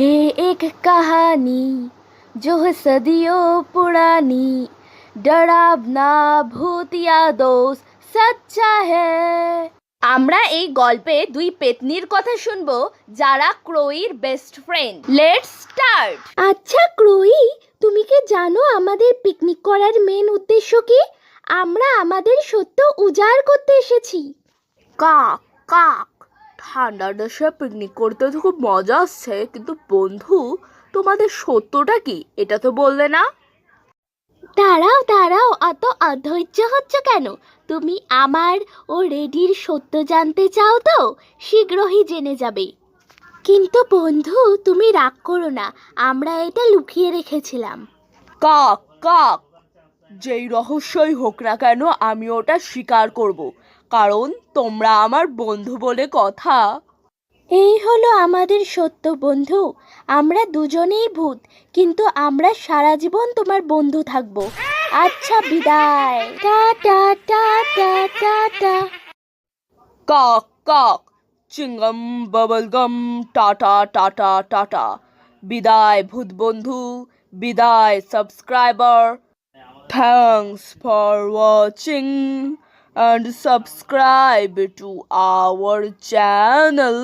है एक कहानी जो है सदियों पुरानी, डरावना भूत या दोस्त सच्चा है। আমরা এই গল্পে দুই পেতনির কথা শুনবো যারা ক্রোইর বেস্ট ফ্রেন্ড। Let's start. আচ্ছা ক্রোই, তুমি কি জানো আমাদের পিকনিক করার মেন উদ্দেশ্য কি? আমরা আমাদের সত্য উজাড় করতে এসেছি। কাক কাক, ঠান্ডার দেশে পিকনিক করতে তো খুব মজা আসছে, কিন্তু বন্ধু তোমাদের সত্যটা কি এটা তো বললে না। দাঁড়াও দাঁড়াও, অত অধৈর্য হচ্ছ কেন? তুমি আমার ও রেডির সত্য জানতে চাও তো? শীঘ্রই জেনে যাবে। কিন্তু বন্ধু তুমি রাগ করো না, আমরা এটা লুকিয়ে রেখেছিলাম। কাক কাক, যেই রহস্যই হোক না কেন আমি ওটা স্বীকার করব, কারণ তোমরা আমার বন্ধু বলে কথা। এই হলো আমাদের সত্য বন্ধু, আমরা দুজনেই ভূত, কিন্তু আমরা সারা জীবন তোমার বন্ধু থাকবো। আচ্ছা বিদায়, টাটা টাটা টাটা। কাক কাক, চিংগম বাবলগম, টাটা টাটা টাটা। বিদায় ভূত বন্ধু, বিদায় subscriber. Thanks for watching and subscribe to our channel.